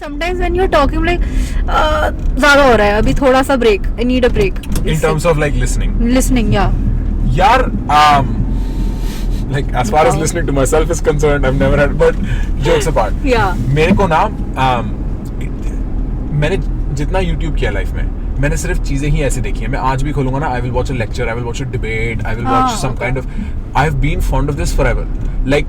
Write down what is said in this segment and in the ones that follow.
Sometimes when you're talking like ज़्यादा हो रहा है अभी थोड़ा सा break. I need a break. In terms of like listening. Listening, yeah. यार like as far as listening to myself is concerned, I've never had, but jokes apart. Yeah. मेरे को ना मैंने जितना YouTube किया लाइफ में, मैंने सिर्फ चीजें ही ऐसे देखी है. मैं आज भी खोलूंगा ना, I will watch a lecture, I will watch a debate, I will watch some kind of. I've been fond of this forever. Like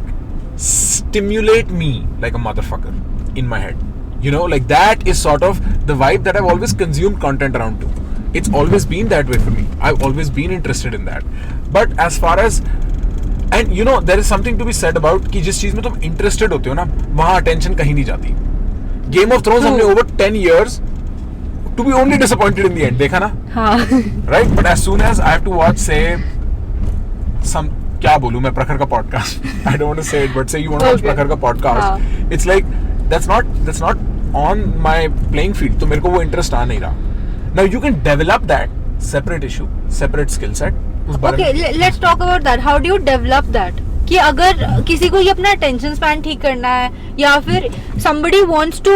stimulate me like a motherfucker in my head. You know, like that is sort of the vibe that I've always consumed content around to. It's always been that way for me. I've always been interested in that. But as far as, and you know, there is something to be said about कि जिस चीज में तुम interested होते हो ना, वहाँ attention कहीं नहीं जाती. Game of Thrones हमने over 10 years to be only disappointed in the end. देखा ना? हाँ. Right? But as soon as I have to watch, say, some क्या बोलूँ मैं, प्रखर का podcast. I don't want to say it, but say you want to watch प्रखर का podcast. It's like that's not on my playing field. तो मेरे को वो interest आ नहीं रहा. Now you can develop that, separate issue, separate skill set. Okay, let's talk about that. How do you develop that? कि अगर किसी को ये अपना attention span ठीक करना है या फिर somebody wants to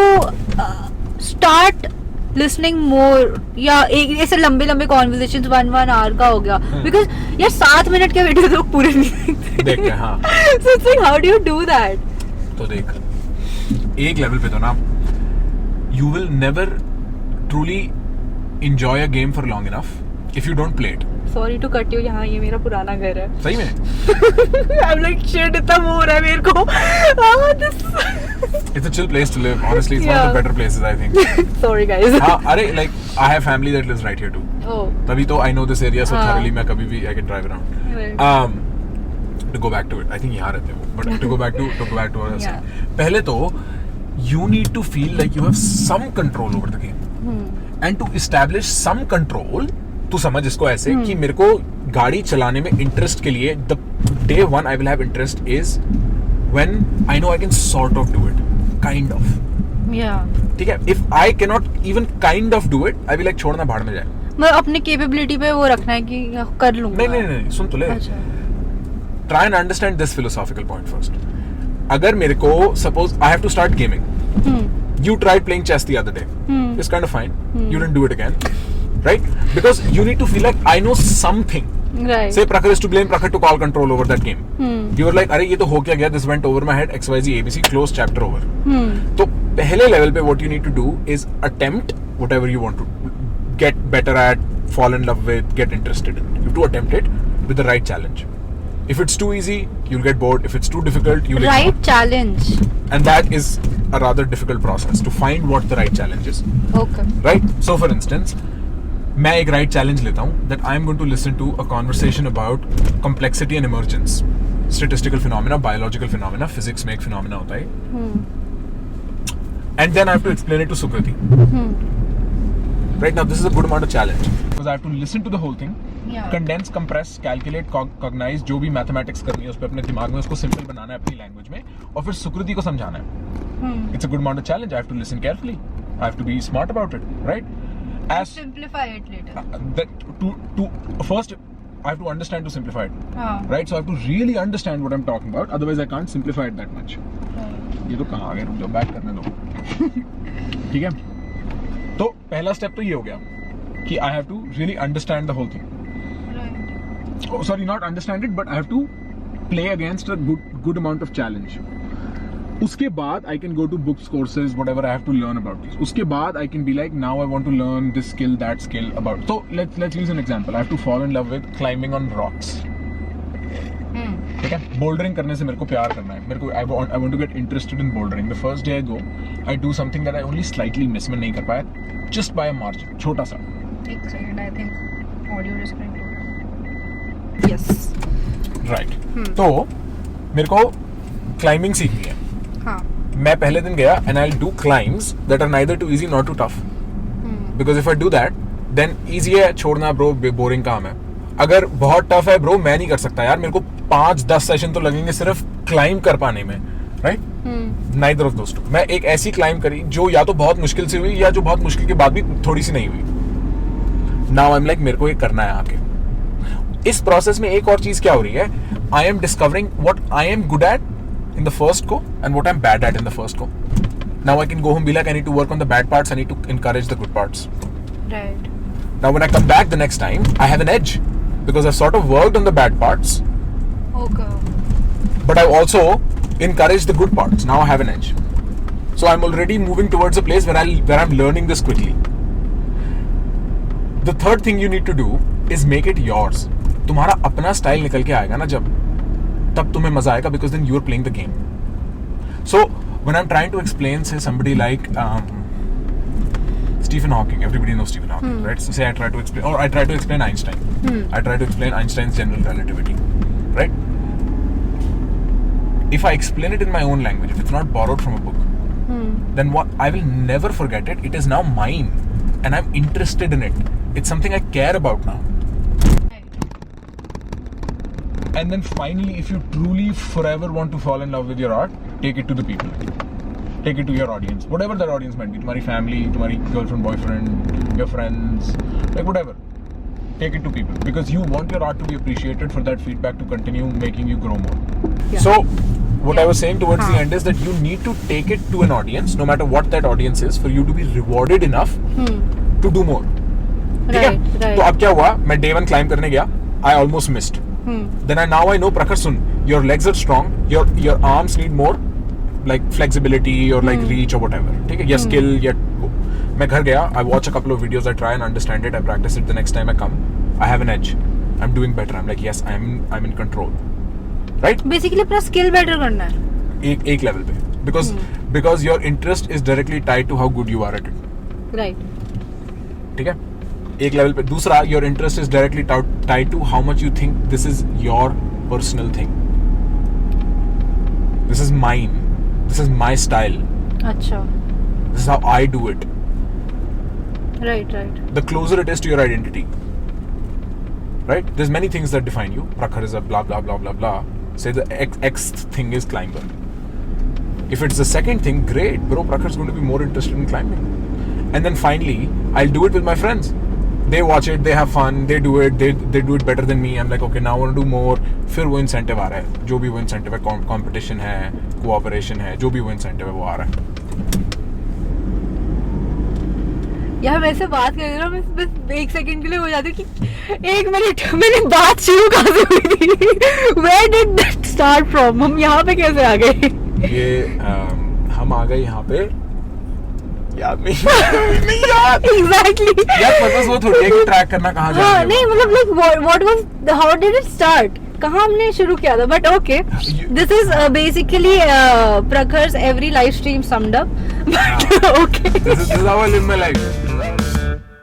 start listening more या एक ऐसे लंबे लंबे conversations 1 hour का हो गया because यार 7 मिनट के वीडियो लोग पूरे नहीं देखते हैं. हाँ. So it's like how do you do that? तो देख एक लेवल पे तो ना you will never truly enjoy a game for long enough if you don't play it. Sorry to cut you, यहाँ ये मेरा पुराना घर है. सही में? I'm like shit, इतना वो हो रहा है मेरे को. It's a chill place to live. Honestly, it's one of the better places I think. Sorry guys. हाँ, अरे like I have family that lives right here too. Oh. तभी तो I know this area so thoroughly. मैं कभी भी I can drive around. Right. To go back to it, I think यहाँ रहते हो. But to go back to what I was saying. पहले तो you need to feel like you have some control over the game. And to establish some control, तू समझ इसको ऐसे कि मेरे को गाड़ी चलाने में इंटरेस्ट के लिए the day one I will have interest is when I know I can sort of do it, kind of. Yeah. ठीक है? If I cannot even kind of do it, I will like छोड़ना भाड़ में जाए. मैं अपने capability पे वो रखना है कि कर लूँगा. नहीं सुन तो ले. अच्छा. Try and understand this philosophical point first. अगर मेरे को suppose I have to start gaming. You tried playing chess the other day. It's kind of fine. You didn't do it again, right? Because you need to feel like I know something. Right. Say Prakhar is to blame. Prakhar took all control over that game. You were like, अरे ये तो हो क्या गया? This went over my head. XYZ ABC close chapter over. तो पहले level पे what you need to do is attempt whatever you want to get better at, fall in love with, get interested in. You have to attempt it with the right challenge. If it's too easy, you'll get bored. If it's too difficult, you'll right ignore. challenge. And that is a rather difficult process to find what the right challenge is. Okay. Right? So for instance, मैं एक right challenge लेता हूँ that I'm going to listen to a conversation about complexity and emergence, statistical phenomena, biological phenomena, physics में एक phenomena होता है. And then I have to explain it to Sukriti. Right now, this is a good amount of challenge because I have to listen to the whole thing. Yeah. Condense, compress, calculate, cognize, जो भी mathematics करनी है उस पे अपने दिमाग में उसको सिंपल बनाना है अपनी लैंग्वेज में और फिर सुकृति को समझाना है. It's a good amount of challenge. I have to listen carefully. I have to be smart about it, right? As Simplify it later. that to first I have to understand to simplify it, right? So I have to really understand what I'm talking about. Otherwise, I can't simplify it that much. ये तो कहाँ आ गए? रुक जाओ, back करने दो. ठीक है? तो पहला स्टेप तो ये हो गया कि I have to really understand the whole thing. Oh, sorry, not understand it, but I have to play against a good amount of challenge. उसके बाद I can go to books, courses, whatever I have to learn about this. उसके बाद I can be like, now I want to learn this skill, that skill about. So let's use an example. I have to fall in love with climbing on rocks. ठीक है? Bouldering करने से मेरे को प्यार करना है. मेरे को I want to get interested in bouldering. The first day I go, I do something that I only slightly miss. मैं नहीं कर पाया, just by a margin, छोटा सा. एक second, I think audio disconnect हो गया. Yes. Right. तो मेरे को climbing सीखनी है. हाँ. मैं पहले दिन गया and I'll do climbs that are neither too easy nor too tough. Because if I do that, then easy है छोड़ना bro, boring काम है. अगर बहुत tough है bro, मैं नहीं कर सकता यार, मेरे को 5-10 सेशन तो लगेंगे सिर्फ क्लाइंब कर पाने में, right? Neither of those two. मैं एक ऐसी क्लाइंब करी जो या तो बहुत मुश्किल से हुई या जो बहुत मुश्किल के बाद भी थोड़ी सी नहीं हुई. Now I'm like मेरे को ये करना है आके. इस प्रोसेस में एक और चीज क्या हो रही है? I am discovering what I am good at in the first go and what I'm bad at in the first go. Now I can go home, be like, I need to work on the bad parts, I need to encourage the good parts. Right. Now when I come back the next time, I have an edge because I've sort of worked on the bad parts, Okay. but I've also encouraged the good parts. Now I have an edge. So I'm already moving towards a place where I'm learning this quickly. The third thing you need to do is make it yours. तुम्हारा अपना style निकल के आएगा ना जब, तब तुम्हें मजा आएगा because then you are playing the game. So when I'm trying to explain, say somebody like Stephen Hawking, everybody knows Stephen Hawking, right? So say I try to explain Einstein. I try to explain Einstein's general relativity, right? If I explain it in my own language, if it's not borrowed from a book, then what I will never forget it. It is now mine, and I'm interested in it. It's something I care about now. And then finally, if you truly forever want to fall in love with your art, take it to the people. Take it to your audience. Whatever that audience might be. तुम्हारी family, तुम्हारी girlfriend, boyfriend, your friends, like whatever. Take it to people. Because you want your art to be appreciated, for that feedback to continue making you grow more. Yeah. So, what I was saying towards the end is that you need to take it to an audience, no matter what that audience is, for you to be rewarded enough to do more. ठीक है? Right. तो अब क्या हुआ? मैं day 1 climb करने गया. I almost missed. Then I know, Prakhar, sun, your legs are strong, your arms need more like flexibility or like reach or whatever. ठीक है? या skill, या मैं घर गया, I watch a couple of videos, I try and understand it, I practice it. The next time I come, I have an edge. I'm doing better. I'm like, yes, I'm in control. Right? Basically अपना skill better करना है. एक level पे. Because your interest is directly tied to how good you are at it. Right. ठीक है? एक level पे. दूसरा, your interest is directly tied to how much you think this is your personal thing. This is mine. This is my style. अच्छा. This is how I do it. Right. The closer it is to your identity. Right? There's many things that define you. Prakhar is a blah blah blah blah blah. Say the X thing is climber. If it's the second thing, great, bro. Prakhar's going to be more interested in climbing. And then finally, I'll do it with my friends. They watch it, they have fun, they do it, they do it better than me. I'm like, okay, now I want to do more. फिर वो incentive आ रहा है, जो भी वो incentive है, competition है, cooperation है, जो भी वो incentive है वो आ रहा है. यार वैसे बात कर रही हूँ, मैं बस एक सेकंड के लिए हो जाती हूँ कि 1 मिनट मैंने बात शुरू कहाँ से हुई थी? Where did that start from? हम यहाँ पे कैसे आ गए? ये हम आ गए यहाँ पे, याद नहीं याद. Exactly. यार पर्पस वो थोड़ी है कि ट्रैक करना कहाँ जा रहा है. नहीं मतलब like what was how did it start? कहाँ हमने शुरू किया था? But okay, this is basically Prakhar's every live stream summed up. But okay. This is how I live my life.